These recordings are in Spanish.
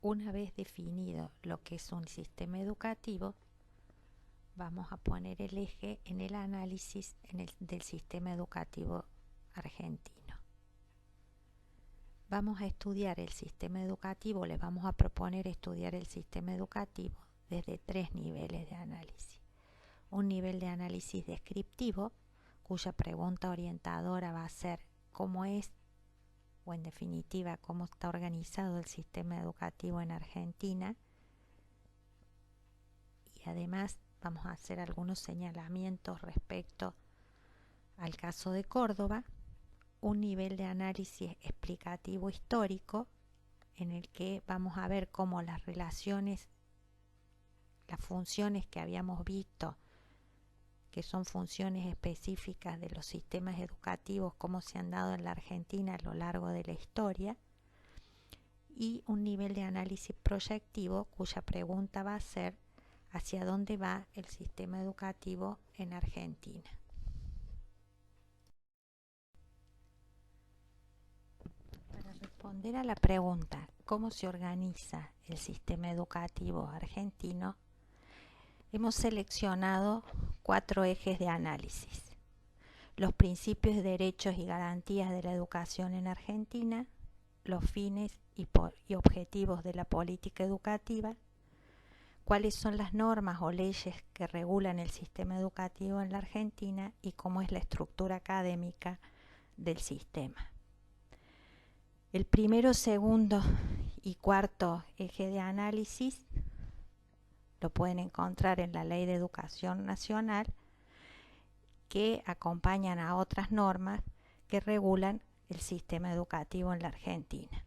Una vez definido lo que es un sistema educativo, vamos a poner el eje en el análisis del sistema educativo argentino. Vamos a estudiar el sistema educativo, les vamos a proponer estudiar el sistema educativo desde 3 niveles de análisis. Un nivel de análisis descriptivo, cuya pregunta orientadora va a ser cómo es, o en definitiva, cómo está organizado el sistema educativo en Argentina, y además vamos a hacer algunos señalamientos respecto al caso de Córdoba. Un nivel de análisis explicativo histórico, en el que vamos a ver cómo las relaciones, las funciones que habíamos visto, que son funciones específicas de los sistemas educativos, cómo se han dado en la Argentina a lo largo de la historia. Y un nivel de análisis proyectivo, cuya pregunta va a ser hacia dónde va el sistema educativo en Argentina. Para responder a la pregunta ¿cómo se organiza el sistema educativo argentino?, hemos seleccionado 4 ejes de análisis: los principios, derechos y garantías de la educación en Argentina, los fines y objetivos de la política educativa, cuáles son las normas o leyes que regulan el sistema educativo en la Argentina y cómo es la estructura académica del sistema. El primero, segundo y cuarto eje de análisis lo pueden encontrar en la Ley de Educación Nacional, que acompañan a otras normas que regulan el sistema educativo en la Argentina.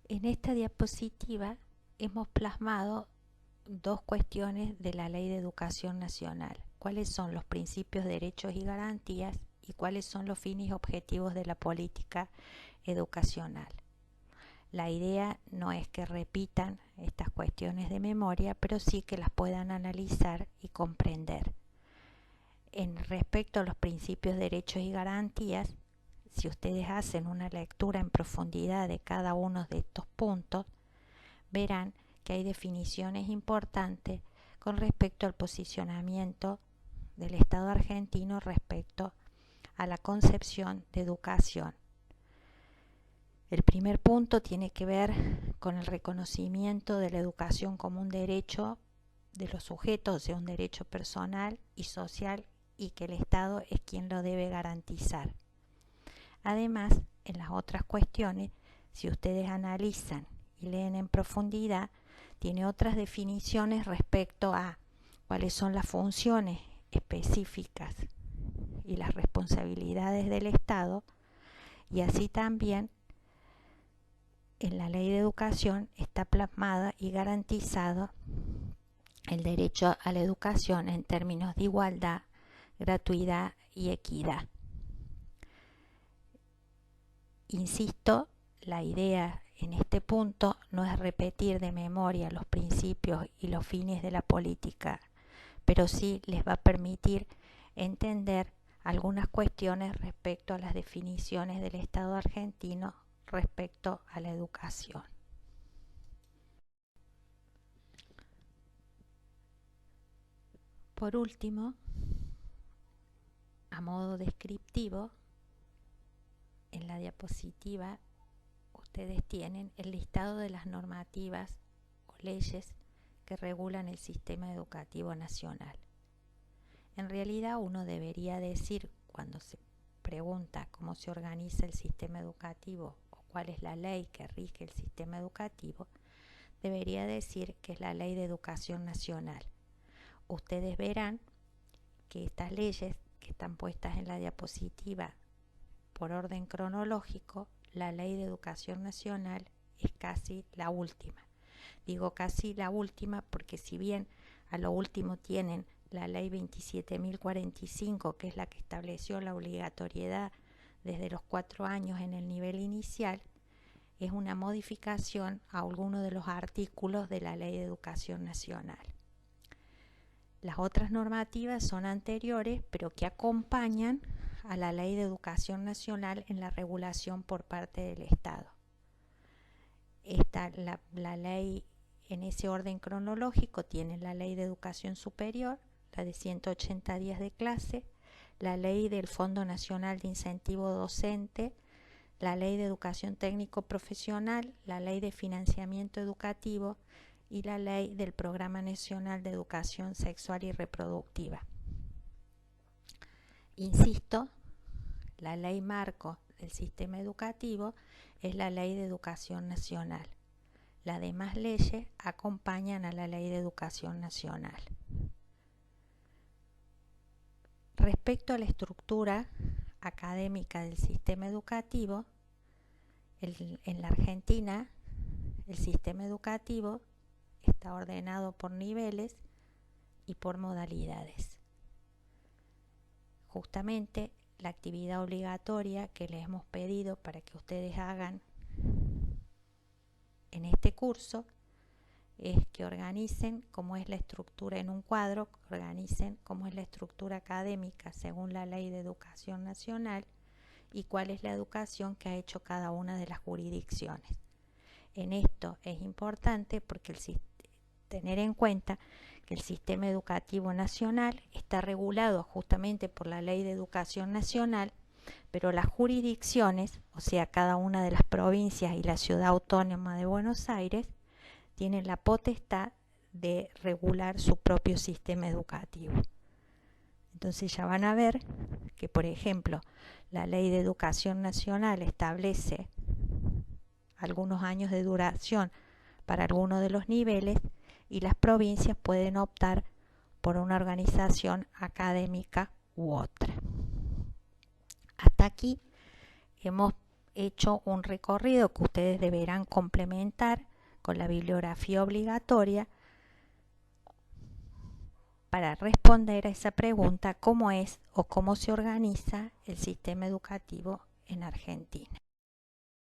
En esta diapositiva hemos plasmado 2 cuestiones de la Ley de Educación Nacional: cuáles son los principios, derechos y garantías, y cuáles son los fines y objetivos de la política educacional. La idea no es que repitan estas cuestiones de memoria, pero sí que las puedan analizar y comprender. En respecto a los principios, derechos y garantías, si ustedes hacen una lectura en profundidad de cada uno de estos puntos, verán que hay definiciones importantes con respecto al posicionamiento del Estado argentino respecto a la concepción de educación. El primer punto tiene que ver con el reconocimiento de la educación como un derecho de los sujetos, o sea, un derecho personal y social, y que el Estado es quien lo debe garantizar. Además, en las otras cuestiones, si ustedes analizan y leen en profundidad, tiene otras definiciones respecto a cuáles son las funciones específicas y las responsabilidades del Estado, y así también en la Ley de Educación está plasmada y garantizado el derecho a la educación en términos de igualdad, gratuidad y equidad. Insisto, la idea en este punto no es repetir de memoria los principios y los fines de la política, pero sí les va a permitir entender algunas cuestiones respecto a las definiciones del Estado argentino respecto a la educación. Por último, a modo descriptivo, en la diapositiva ustedes tienen el listado de las normativas o leyes que regulan el sistema educativo nacional. En realidad, uno debería decir, cuando se pregunta cómo se organiza el sistema educativo o cuál es la ley que rige el sistema educativo, debería decir que es la Ley de Educación Nacional. Ustedes verán que estas leyes que están puestas en la diapositiva por orden cronológico, la Ley de Educación Nacional es casi la última. Digo casi la última porque si bien a lo último tienen la Ley 27.045, que es la que estableció la obligatoriedad desde los 4 años en el nivel inicial, es una modificación a alguno de los artículos de la Ley de Educación Nacional. Las otras normativas son anteriores, pero que acompañan a la Ley de Educación Nacional en la regulación por parte del Estado. Está la ley en ese orden cronológico, tiene la Ley de Educación Superior, la de 180 días de clase, la Ley del Fondo Nacional de Incentivo Docente, la Ley de Educación Técnico Profesional, la Ley de Financiamiento Educativo y la Ley del Programa Nacional de Educación Sexual y Reproductiva. Insisto, la ley marco del sistema educativo es la Ley de Educación Nacional. Las demás leyes acompañan a la Ley de Educación Nacional. Respecto a la estructura académica del sistema educativo, en la Argentina el sistema educativo está ordenado por niveles y por modalidades. Justamente la actividad obligatoria que les hemos pedido para que ustedes hagan en este curso es que organicen cómo es la estructura en un cuadro, que organicen cómo es la estructura académica según la Ley de Educación Nacional y cuál es la educación que ha hecho cada una de las jurisdicciones. En esto es importante porque tener en cuenta que el sistema educativo nacional está regulado justamente por la Ley de Educación Nacional, pero las jurisdicciones, o sea, cada una de las provincias y la ciudad autónoma de Buenos Aires, tienen la potestad de regular su propio sistema educativo. Entonces ya van a ver que, por ejemplo, la Ley de Educación Nacional establece algunos años de duración para algunos de los niveles y las provincias pueden optar por una organización académica u otra. Hasta aquí hemos hecho un recorrido que ustedes deberán complementar con la bibliografía obligatoria para responder a esa pregunta: ¿cómo es o cómo se organiza el sistema educativo en Argentina?